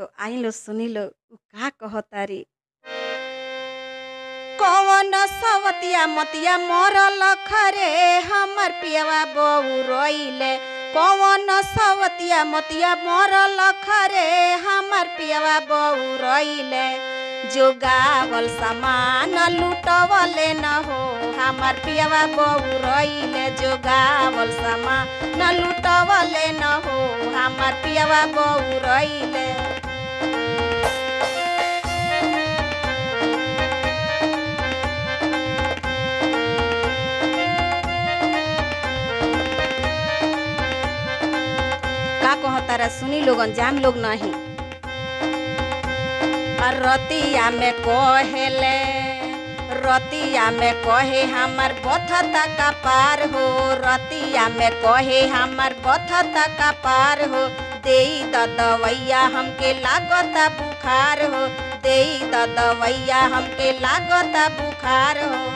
तो आई लो सुनी लो उ का कहतारी। कौन सवतिया मतिया मरल खरे हमर पियवा बहू रोइले। कौन सवतिया मतिया मरल खरे हमर पियवा बहू रोइले। जोगावल सामान लुटवले न हो हमर पियवा बहू रोइले। जोगावल सामान लुटवले न हो हमर पियवा बहू रोइले। का कहतारा सुनी लोगन जान लोग नहीं। रतिया में कहेले रतिया में कहे हमर बथता का पार हो। रतिया में कहे हमर बथता का पार हो। देई द दवैया हमके लागता बुखार हो। देई द दवैया हमके लागता बुखार हो।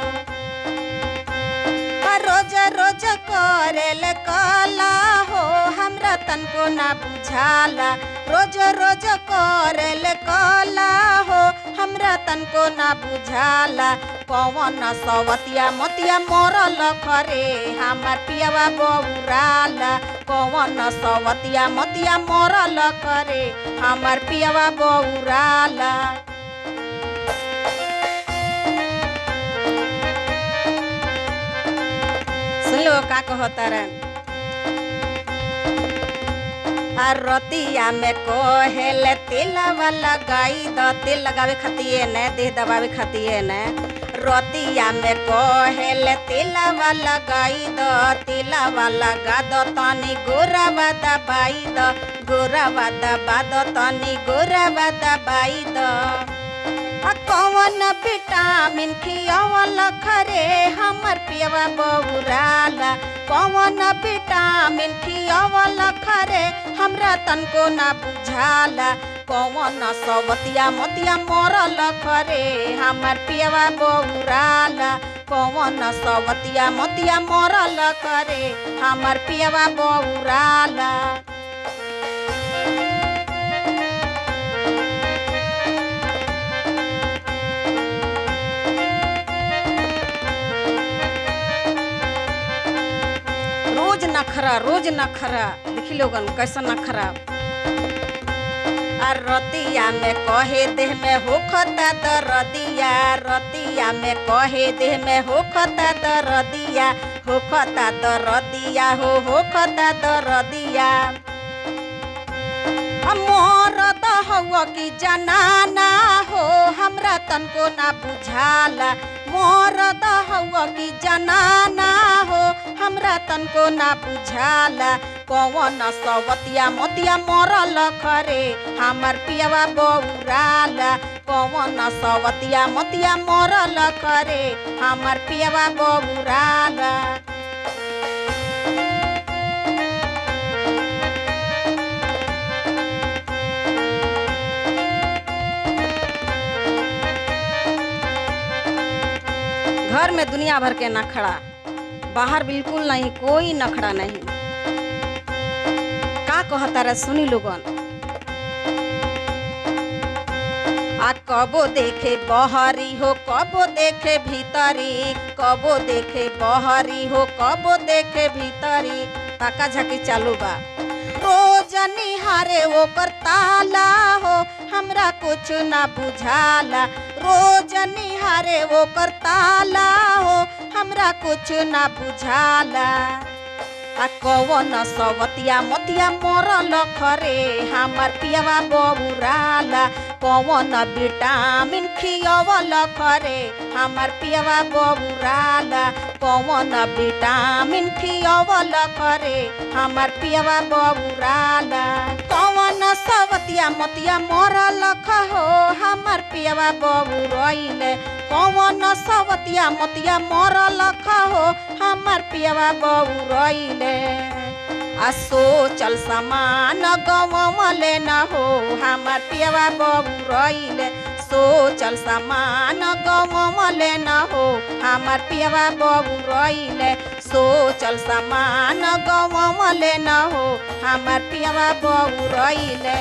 रोज रोज करेल काला हो हमरा तनको ना बुझाला। रोज रोज करेल काला हो हमरा तनको ना बुझाला। कौन सवतिया मतिया मरल खरे हमर पियवा बौराला। कौन सवतिया मतिया मरल खरे हमर पियवा बौराला। सुन लो का कहतारा। रतिया में कहेले तेलवा लगाई द। तेल लगावे खातिर न देह दबावे खातिर न। रतिया में कहेले तेलवा लगाई द। तेलवा लगा द तनी गोरावा दबाई द। गोरावा दबा द तनी गोरावा दबाई द। कौन विटामिन खियावल खरे हमर पियवा बौराला। कौन विटामिन खियावल खरे हमरा तनको ना बुझाला। कौन सवतिया मतिया मरल खरे हमर पियवा बौराला। कौन सवतिया मतिया मरल खरे हमर पियवा बौराला। रोज नखरा देखी लोगन कैसा नखरा। रतिया में कहे देह में होखता दरदिया। रतिया में कहे देह में होखता दरदिया। होखता दरदिया हो होखता दरदिया। मरद हवा की जनाना हो हमरा तनको ना बुझाला। मरद हवा की जनाना हो हमरा तनको ना बुझाला। कौन सवतिया मतिया मरल खरे हमर पियवा बौराला। कौन सवतिया मतिया मरल खरे हमर पियवा बौराला। घर में दुनिया भर के नखड़ा, बाहर बिल्कुल नहीं, कोई नखड़ा नहीं। का कहतारा सुनी लोगन। कबो देखे बहरी हो कबो देखे भीतरी। कबो देखे बहरी हो कबो देखे भीतरी। पाका झाकी चालू बा। रोज निहारे ओकर ताला हो हमरा कुछ ना बुझाला। रोज निहारे ओकर ताला हो हमरा कुछ ना बुझाला। कौन सवतिया मतिया मरल खरे हमर पियवा बौराला। कौन विटामिन खियावल खरे हमर पियवा बौराला। कौन विटामिन खियावल खरे हमर पियवा बौराला। कौन सवतिया मतिया मरल खहो हमर पियवा बौराइले। कौन सवतिया मतिया मरल खहो हमर पियवा बौराइले। सोचल समान गवले न हो हमर पियवा बौराइले। सोचल समान गवले न हो हमर पियवा बौराइले। सोचल समान गवले न हो हमर पियवा बौराइले।